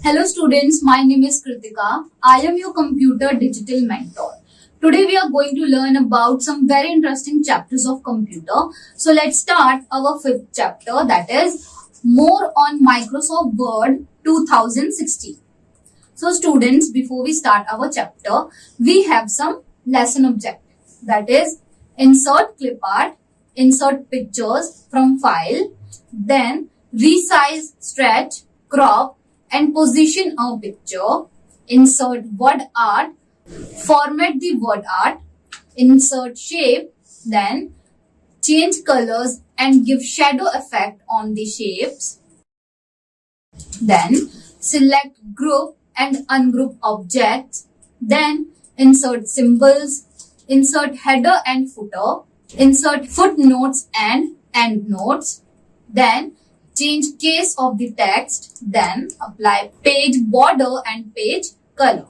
Hello students, my name is Kritika. I am your computer digital mentor. Today we are going to learn about some very interesting chapters of computer. So let's start our fifth chapter, that is more on Microsoft Word 2016. So students, before we start our chapter, we have some lesson objectives. That is insert clip art, insert pictures from file, then resize, stretch, crop and position a picture, insert word art, format the word art, insert shape, then change colors and give shadow effect on the shapes, then select group and ungroup objects, then insert symbols, insert header and footer, insert footnotes and endnotes, then change case of the text, then apply page border and page color.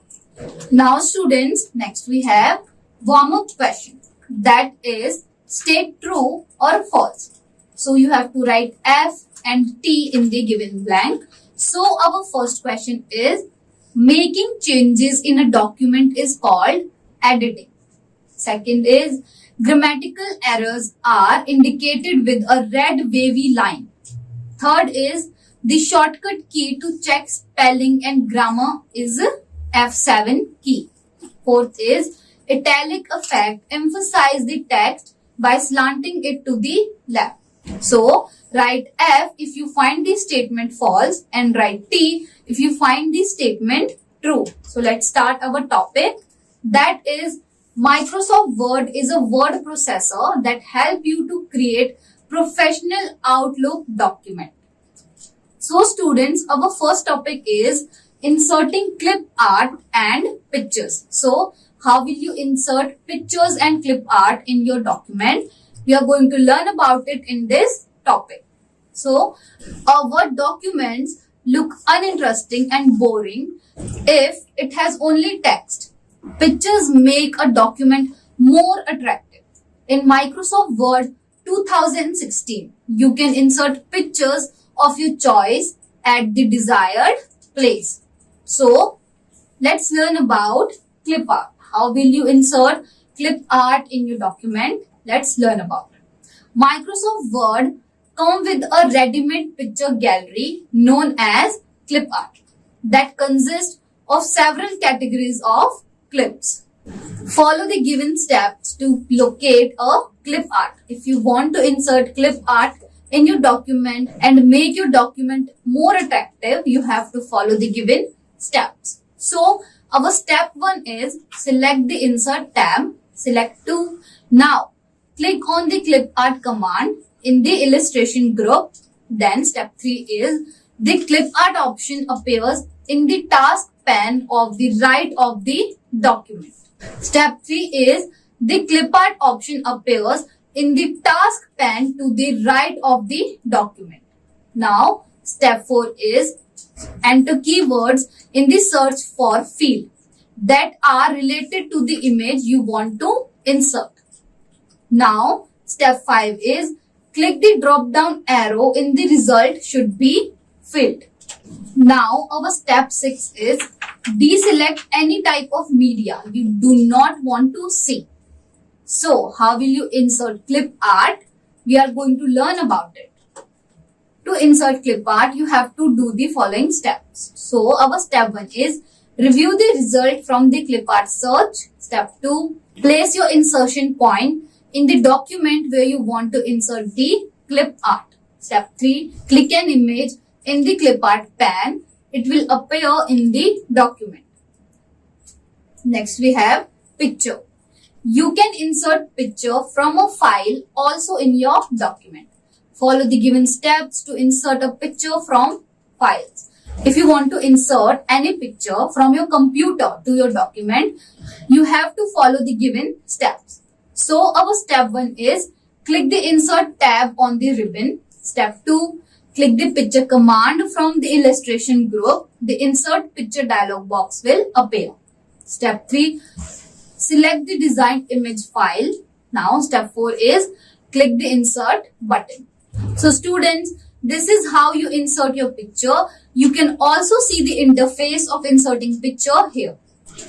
Now students, next we have warm-up question, that is state true or false. So you have to write F and T in the given blank. So our first question is, making changes in a document is called editing. Second is, grammatical errors are indicated with a red wavy line. Third is, the shortcut key to check spelling and grammar is F7 key. Fourth is, italic effect emphasize the text by slanting it to the left. So, write F if you find the statement false and write T if you find the statement true. So, let's start our topic. That is, Microsoft Word is a word processor that helps you to create professional Outlook document. So students, our first topic is inserting clip art and pictures. So how will you insert pictures and clip art in your document? We are going to learn about it in this topic. So our Word documents look uninteresting and boring if it has only text. Pictures make a document more attractive. In Microsoft Word 2016, you can insert pictures of your choice at the desired place. So, let's learn about clip art. How will you insert clip art in your document? Let's learn about it. Microsoft Word comes with a ready-made picture gallery known as clip art that consists of several categories of clips. Follow the given steps to locate a clip art. If you want to insert clip art in your document and make your document more attractive, you have to follow the given steps. So, our step 1 is select the insert tab, select 2. Now, click on the clip art command in the illustration group. Then step 3 is the clip art option appears in the task pane of the right of the document. Step 3 is the clip art option appears in the task pane to the right of the document. Now, step 4 is enter keywords in the search for field that are related to the image you want to insert. Now, step 5 is click the drop down arrow in the result should be filled. Now, our step 6 is deselect any type of media you do not want to see. So, how will you insert clip art? We are going to learn about it. To insert clip art, you have to do the following steps. So, our step 1 is review the result from the clip art search. Step 2, place your insertion point in the document where you want to insert the clip art. Step 3, click an image in the clip art pane. It will appear in the document. Next, we have picture. You can insert picture from a file also in your document. Follow the given steps to insert a picture from files. If you want to insert any picture from your computer to your document, you have to follow the given steps. So, our step 1 is click the insert tab on the ribbon. Step 2, click the picture command from the illustration group. The insert picture dialog box will appear. Step 3, select the designed image file. Now, step 4 is click the insert button. So students, this is how you insert your picture. You can also see the interface of inserting picture here.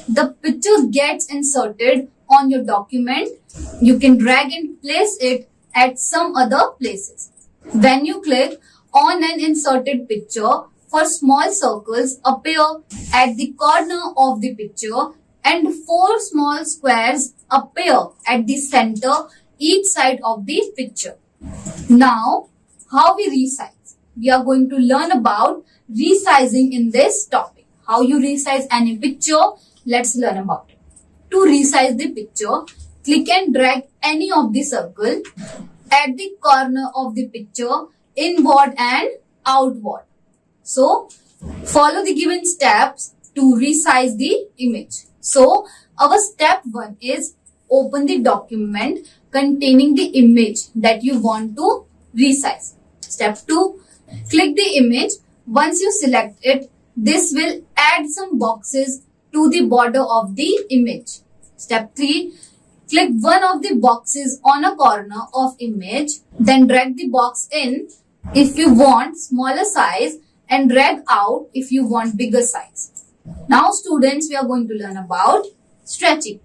The picture gets inserted on your document. You can drag and place it at some other places. When you click on an inserted picture, four small circles appear at the corner of the picture and four small squares appear at the center each side of the picture. Now, how we resize? We are going to learn about resizing in this topic. How you resize any picture? Let's learn about it. To resize the picture, click and drag any of the circle at the corner of the picture inward and outward. So, follow the given steps to resize the image. So, our step 1 is open the document containing the image that you want to resize. Step 2, click the image. Once you select it, this will add some boxes to the border of the image. Step 3, click one of the boxes on a corner of image, then drag the box in if you want smaller size and drag out if you want bigger size. Now students, we are going to learn about stretching.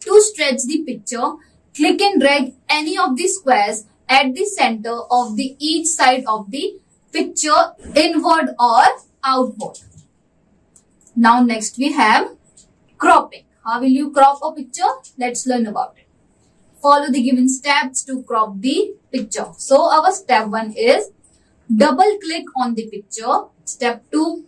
To stretch the picture, click and drag any of the squares at the center of the each side of the picture inward or outward. Now next we have cropping. How will you crop a picture? Let's learn about it. Follow the given steps to crop the picture. So our step 1 is double click on the picture. Step 2,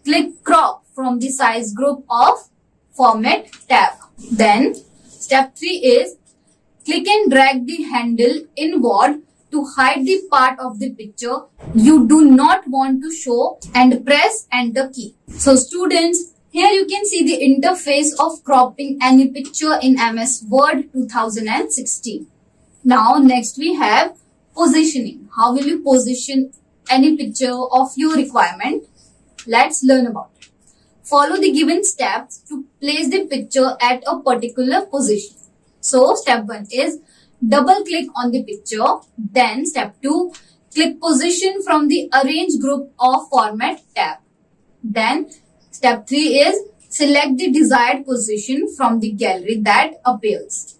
click crop from the size group of format tab. Then step 3 is click and drag the handle inward to hide the part of the picture you do not want to show and press enter key. So students, here you can see the interface of cropping any picture in MS Word 2016. Now next we have positioning. How will you position any picture of your requirement? Let's learn about it. Follow the given steps to place the picture at a particular position. So step 1 is double click on the picture. Then step 2, click position from the arrange group of format tab. Then step 3 is select the desired position from the gallery that appears.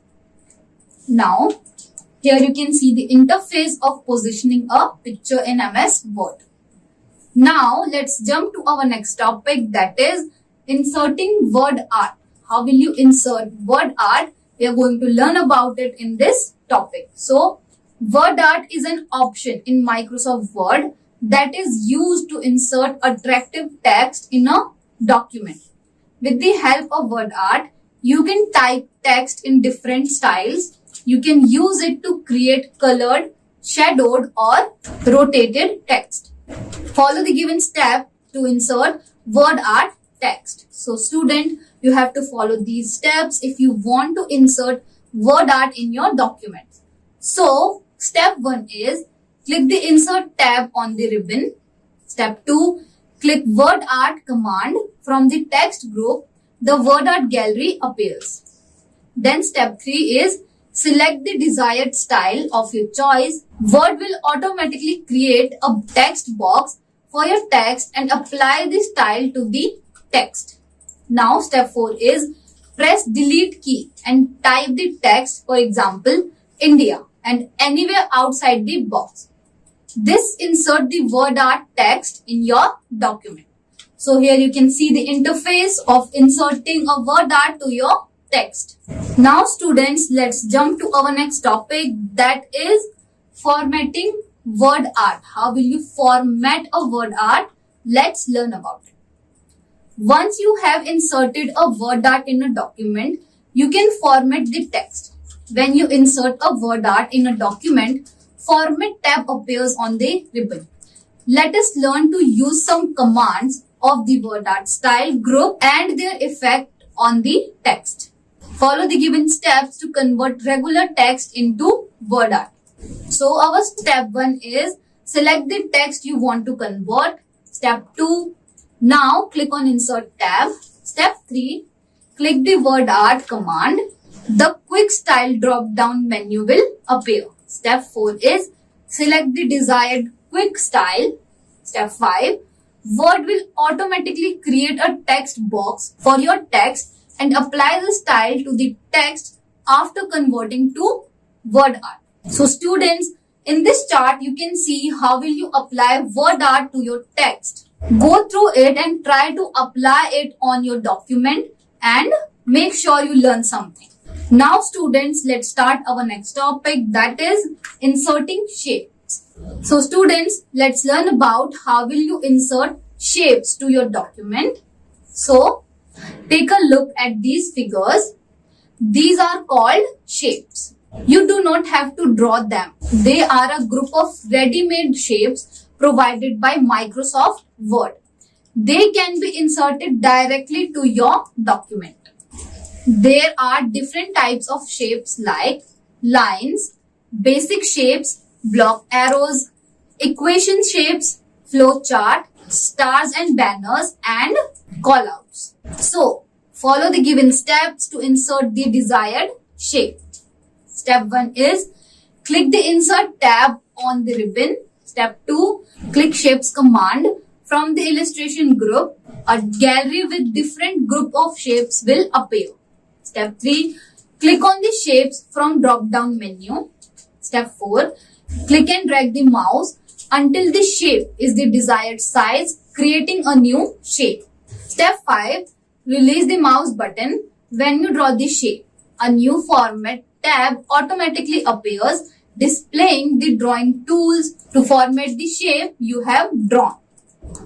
Now here you can see the interface of positioning a picture in MS Word. Now let's jump to our next topic, that is inserting word art. How will you insert word art? We are going to learn about it in this topic. So word art is an option in Microsoft Word that is used to insert attractive text in a document. With the help of word art, you can type text in different styles. You can use it to create colored, shadowed or rotated text. Follow the given step to insert word art text. So student, you have to follow these steps if you want to insert word art in your document. So step 1 is click the insert tab on the ribbon. Step 2, click word art command. From the text group, the word art gallery appears. Then step 3 is select the desired style of your choice. Word will automatically create a text box for your text and apply the style to the text. Now step 4 is press delete key and type the text, for example, India, and anywhere outside the box. This insert the word art text in your document. So here you can see the interface of inserting a word art to your text. Now students, let's jump to our next topic, that is formatting word art. How will you format a word art? Let's learn about it. Once you have inserted a word art in a document, you can format the text. When you insert a word art in a document, Format tab appears on the ribbon. Let us learn to use some commands of the word art style group and their effect on the text. Follow the given steps to convert regular text into word art. So our step 1 is select the text you want to convert. Step 2, now click on insert tab. Step 3, click the word art command. The quick style drop down menu will appear. Step 4 is select the desired quick style. Step 5, Word will automatically create a text box for your text and apply the style to the text after converting to word art. So students, in this chart, you can see how will you apply word art to your text. Go through it and try to apply it on your document and make sure you learn something. Now students, let's start our next topic, that is inserting shapes. So students, let's learn about how will you insert shapes to your document. So take a look at these figures. These are called shapes. You do not have to draw them. They are a group of ready-made shapes provided by Microsoft Word. They can be inserted directly to your document. There are different types of shapes like lines, basic shapes, block arrows, equation shapes, flow chart, stars and banners, and callouts. So, follow the given steps to insert the desired shape. Step 1 is click the insert tab on the ribbon. Step 2, click shapes command. From the illustration group, a gallery with different group of shapes will appear. Step 3, click on the shapes from drop down menu. Step 4, click and drag the mouse until the shape is the desired size, creating a new shape. Step 5, release the mouse button when you draw the shape. A new format tab automatically appears, displaying the drawing tools to format the shape you have drawn.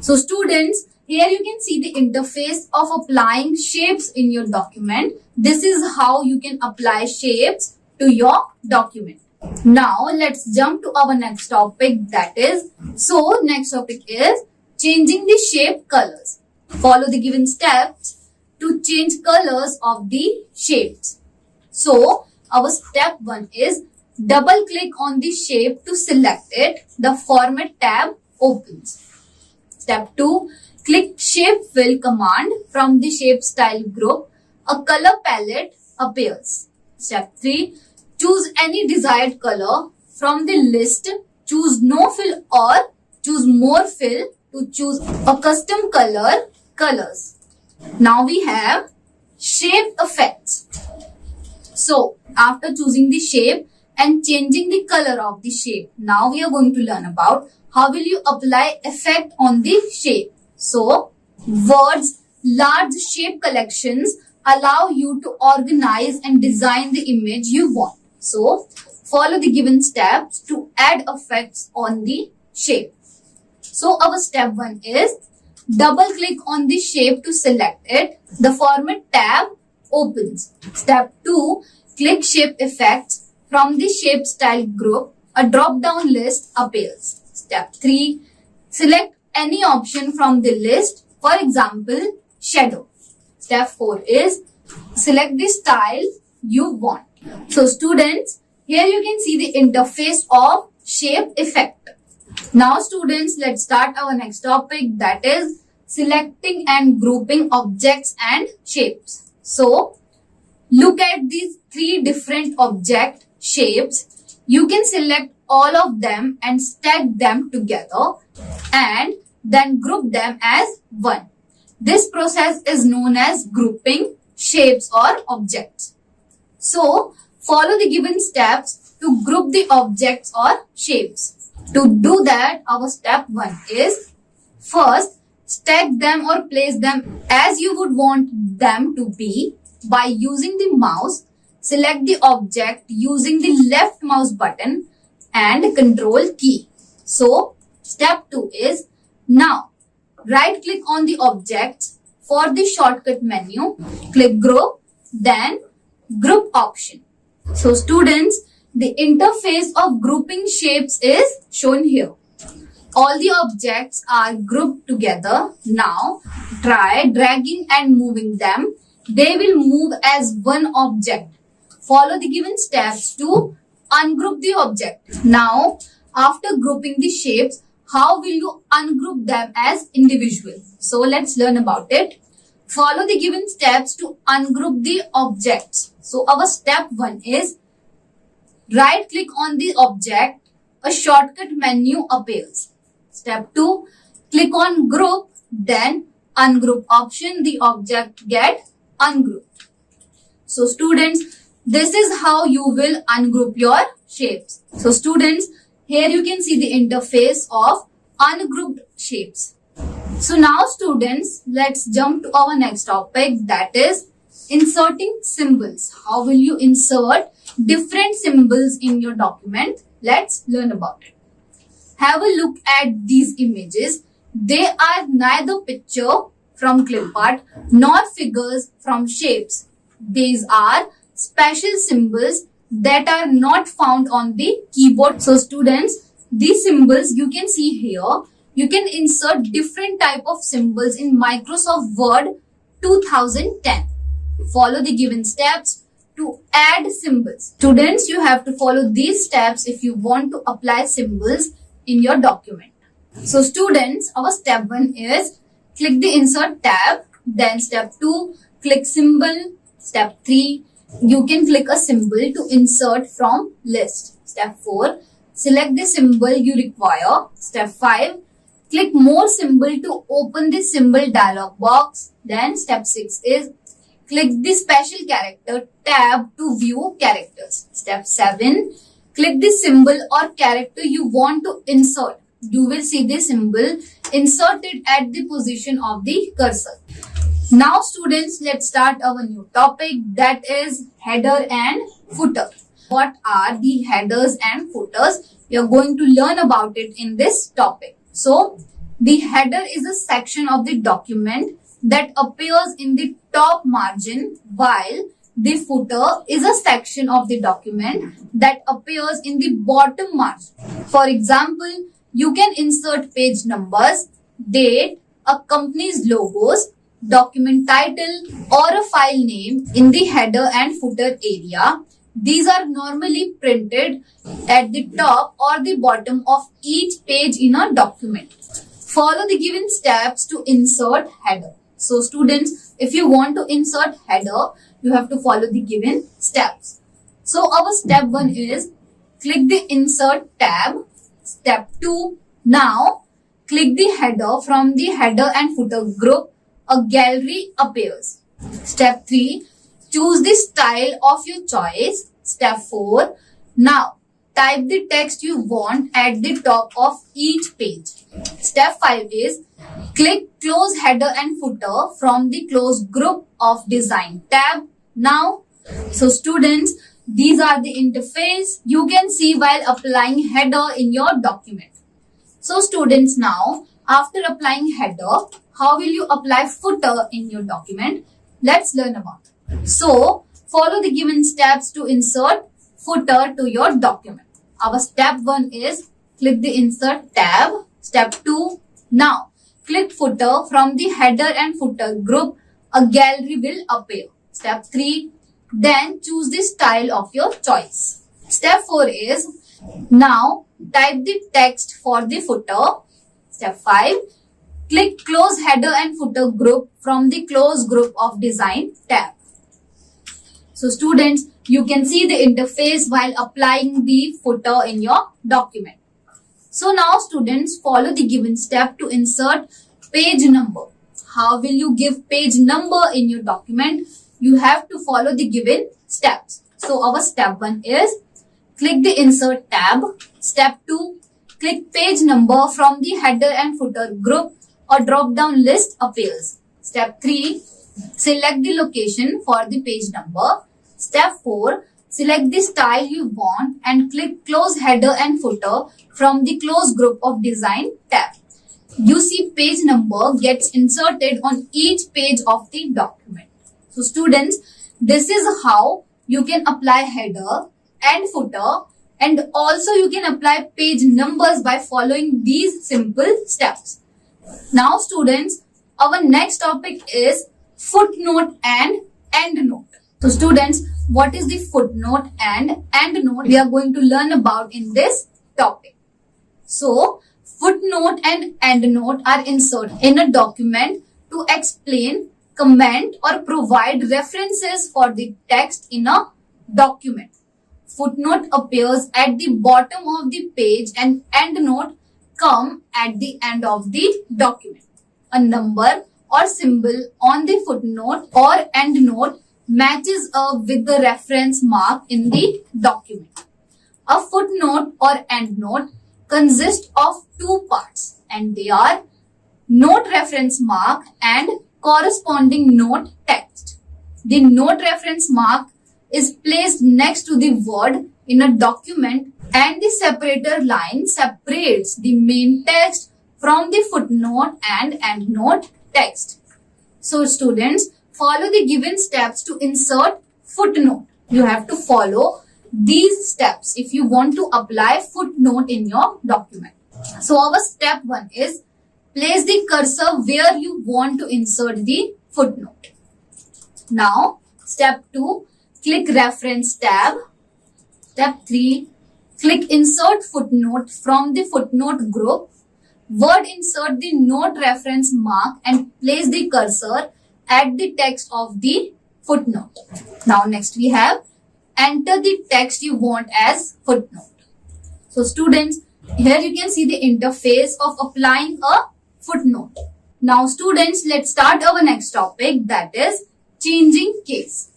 So students, here you can see the interface of applying shapes in your document. This is how you can apply shapes to your document. Now let's jump to our next topic, next topic is changing the shape colors. Follow the given steps to change colors of the shapes. So our step 1 is double click on the shape to select it. The format tab opens. Step 2, click shape fill command from the shape style group. A color palette appears. Step 3, choose any desired color from the list. Choose no fill or choose more fill to choose a custom colors. Now we have shape effects. So after choosing the shape and changing the color of the shape, now we are going to learn about how will you apply effect on the shape. So words, large shape collections allow you to organize and design the image you want. So follow the given steps to add effects on the shape. So our step 1 is double click on the shape to select it. The format tab opens. Step 2, click shape effects from the shape style group. A drop down list appears. Step 3, select any option from the list, for example, shadow. Step 4 is select the style you want. So students, here you can see the interface of shape effect. Now students, let's start our next topic, that is selecting and grouping objects and shapes. So look at these 3 different object shapes. You can select all of them and stack them together and then group them as one. This process is known as grouping shapes or objects. So follow the given steps to group the objects or shapes. To do that, our step 1 is first stack them or place them as you would want them to be by using the mouse. Select the object using the left mouse button and control key. So step 2 is now right click on the object. For the shortcut menu, click group, then group option. So students, the interface of grouping shapes is shown here. All the objects are grouped together. Now try dragging and moving them. They will move as one object. Follow the given steps to ungroup the object. Now, after grouping the shapes, how will you ungroup them as individual? So let's learn about it. Follow the given steps to ungroup the objects. So our step 1 is right click on the object. A shortcut menu appears. Step 2, Click on group, then ungroup option, the object get ungrouped. So students, this is how you will ungroup your shapes. So students, here you can see the interface of ungrouped shapes. So now students, let's jump to our next topic, that is inserting symbols. How will you insert different symbols in your document? Let's learn about it. Have a look at these images. They are neither picture from clip art nor figures from shapes. These are special symbols that are not found on the keyboard. So students, these symbols you can see here. You can insert different type of symbols in Microsoft Word 2010. Follow the given steps to add symbols. Students, you have to follow these steps if you want to apply symbols in your document. So students, our step 1 is click the insert tab. Then step 2, click symbol. Step 3, you can click a symbol to insert from list. Step 4, select the symbol you require. Step 5, click more symbol to open the symbol dialog box. Then step 6 is click the special character tab to view characters. Step 7, click the symbol or character you want to insert. You will see the symbol inserted at the position of the cursor. Now students, let's start our new topic, that is header and footer. What are the headers and footers? We are going to learn about it in this topic. So the header is a section of the document that appears in the top margin, while the footer is a section of the document that appears in the bottom margin. For example, you can insert page numbers, date, a company's logos, document title or a file name in the header and footer area. These are normally printed at the top or the bottom of each page in a document. Follow the given steps to insert header. So students, if you want to insert header, you have to follow the given steps. So our step 1 is click the insert tab. Step 2, now click the header. From the header and footer group, a gallery appears. Step 3, choose the style of your choice. Step 4, now type the text you want at the top of each page. Step 5 is click close header and footer from the close group of design tab. Now, so students, these are the interface you can see while applying header in your document. So students, now after applying header, how will you apply footer in your document? Let's learn about it. So follow the given steps to insert footer to your document. Our step 1 is click the insert tab. Step 2, now click footer. From the header and footer group, a gallery will appear. Step 3, then choose the style of your choice. Step 4 is now type the text for the footer. Step 5, click close header and footer group from the close group of design tab. So students, you can see the interface while applying the footer in your document. So now students, follow the given step to insert page number. How will you give page number in your document? You have to follow the given steps. So our step 1 is click the insert tab. Step 2, click page number. From the header and footer group, a drop down list appears. Step 3, select the location for the page number. Step 4, select the style you want and click close header and footer from the close group of design tab. You see page number gets inserted on each page of the document. So students, this is how you can apply header and footer, and also you can apply page numbers by following these simple steps. Now students, our next topic is footnote and endnote. So students, what is the footnote and endnote? We are going to learn about in this topic. So footnote and endnote are inserted in a document to explain, comment or provide references for the text in a document. Footnote appears at the bottom of the page and endnote come at the end of the document. A number or symbol on the footnote or endnote matches up with the reference mark in the document. A footnote or endnote consists of two parts, and they are note reference mark and corresponding note text. The note reference mark is placed next to the word in a document, and the separator line separates the main text from the footnote and endnote text. So students, follow the given steps to insert footnote. You have to follow these steps if you want to apply footnote in your document. So our step 1 is place the cursor where you want to insert the footnote. Now, step 2, click reference tab. Step 3, click insert footnote from the footnote group. Word insert the note reference mark and place the cursor at the text of the footnote. Now next we have enter the text you want as footnote. So students, here you can see the interface of applying a footnote. Now students, let's start our next topic, that is changing case.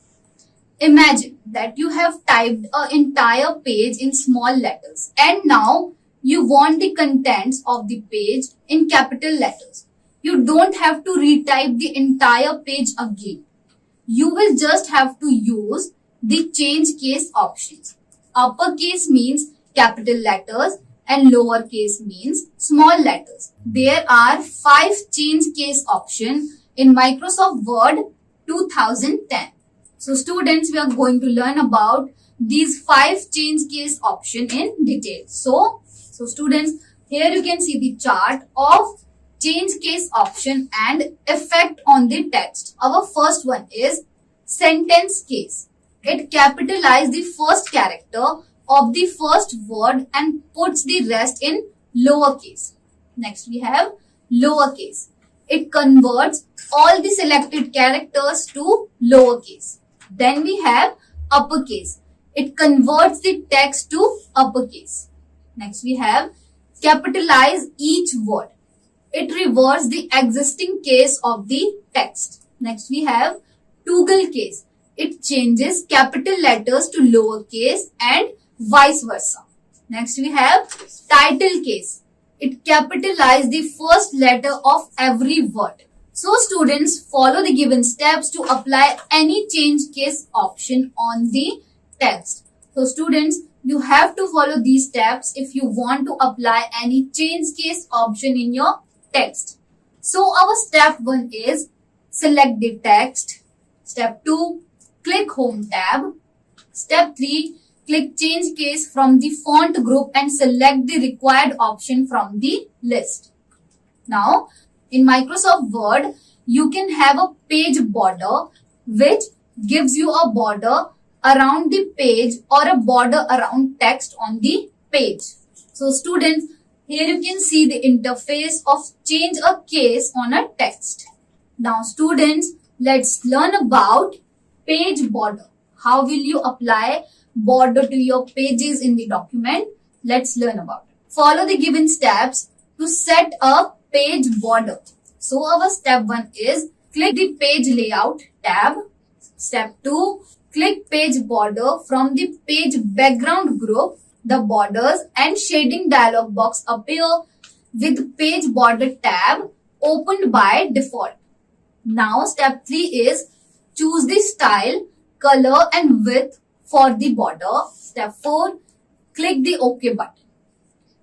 Imagine that you have typed an entire page in small letters and now you want the contents of the page in capital letters. You don't have to retype the entire page again. You will just have to use the change case options. Uppercase means capital letters and lowercase means small letters. There are 5 change case options in Microsoft Word 2010. So students, we are going to learn about these 5 change case options in detail. So students, here you can see the chart of change case option and effect on the text. Our first one is sentence case. It capitalizes the first character of the first word and puts the rest in lowercase. Next we have lowercase. It converts all the selected characters to lowercase. Then we have uppercase. It converts the text to uppercase. Next we have capitalize each word. It reverses the existing case of the text. Next we have toggle case. It changes capital letters to lowercase and vice versa. Next we have title case. It capitalizes the first letter of every word. So students, follow the given steps to apply any change case option on the text. So students, you have to follow these steps if you want to apply any change case option in your text. So our step 1 is select the text. Step 2, click home tab. Step 3, click change case from the font group and select the required option from the list. Now, in Microsoft Word, you can have a page border which gives you a border around the page or a border around text on the page. So students, here you can see the interface of change a case on a text. Now students, let's learn about page border. How will you apply border to your pages in the document? Let's learn about it. Follow the given steps to set a page border. So our step 1 is click the page layout tab. Step 2, click page border from the page background group. The borders and shading dialog box appear with page border tab opened by default. Now step 3 is choose the style, color and width for the border. Step 4, click the OK button.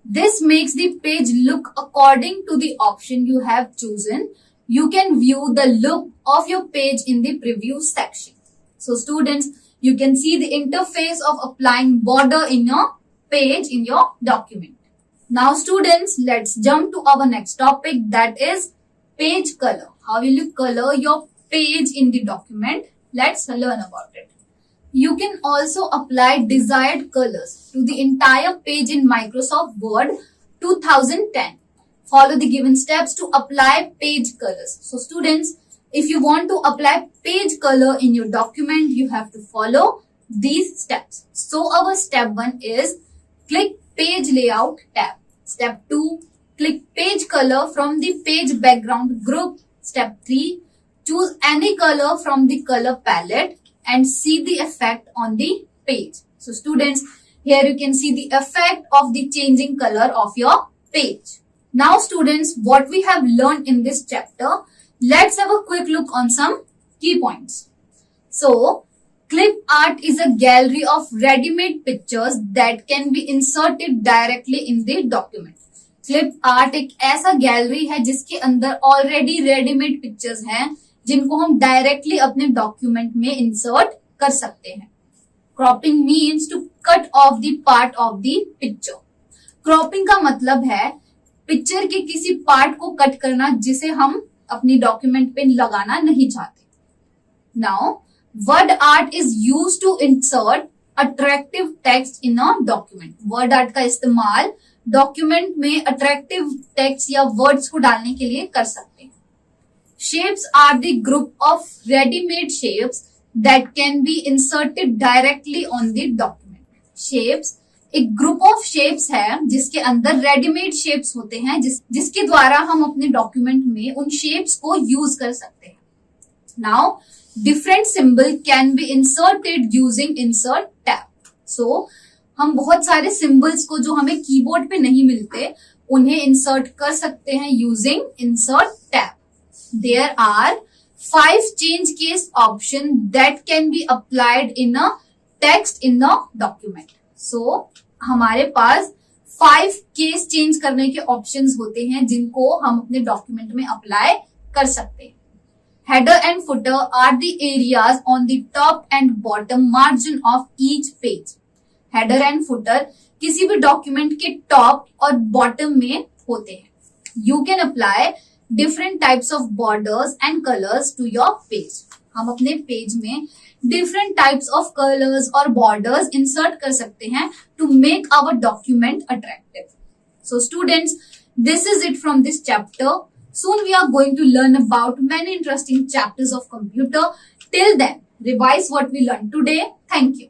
This makes the page look according to the option you have chosen. You can view the look of your page in the preview section. So students, you can see the interface of applying border in your page in your document. Now students, let's jump to our next topic, that is page color. How will you color your page in the document? Let's learn about it. You can also apply desired colors to the entire page in Microsoft Word 2010. Follow the given steps to apply page colors. So students, if you want to apply page color in your document, you have to follow these steps. So our step 1 is click page layout tab. Step 2, Click page color from the page background group. Step 3. Choose any color from the color palette and see the effect on the page. So students, here you can see the effect of the changing color of your page. Now students, what we have learned in this chapter, let's have a quick look on some key points. So, clip art is a gallery of ready-made pictures that can be inserted directly in the document. Clip art एक ऐसा gallery है जिसके अंदर already readymade pictures हैं जिनको हम directly अपने document में इंसर्ट कर सकते हैं. Cropping means to cut off the part of the picture. Cropping का मतलब है पिक्चर के किसी पार्ट को कट करना जिसे हम अपनी डॉक्यूमेंट पे लगाना नहीं चाहते. Now word art is used to insert attractive text in a document. Word art का इस्तेमाल डॉक्यूमेंट में अट्रैक्टिव टेक्स्ट या वर्ड्स को डालने के लिए कर सकते हैं. Shapes are the group of readymade shapes that can be inserted directly on the document. Shapes एक ग्रुप ऑफ शेप्स है जिसके अंदर रेडीमेड शेप्स होते हैं जिसके द्वारा हम अपने डॉक्यूमेंट में उन शेप्स को यूज कर सकते हैं. Now different symbol can be inserted using insert tab. So हम बहुत सारे सिंबल्स को जो हमें कीबोर्ड पे नहीं मिलते उन्हें इंसर्ट कर सकते हैं using insert tab. There are 5 change case option that can be applied in a text in a document. So हमारे पास 5 केस चेंज करने के ऑप्शंस होते हैं जिनको हम अपने डॉक्यूमेंट में अप्लाई कर सकते हैं. Header and footer are the areas on the top and bottom margin of each page. Header and footer किसी भी डॉक्यूमेंट के टॉप और बॉटम में होते हैं. You can apply different types of borders and colours to your page. हम अपने page में डिफरेंट टाइप्स ऑफ कलर्स और बॉर्डर्स इंसर्ट कर सकते हैं to make our document attractive. So students, this is it from this chapter. Soon we are going to learn about many interesting chapters of computer. Till then, revise what we learned today. Thank you.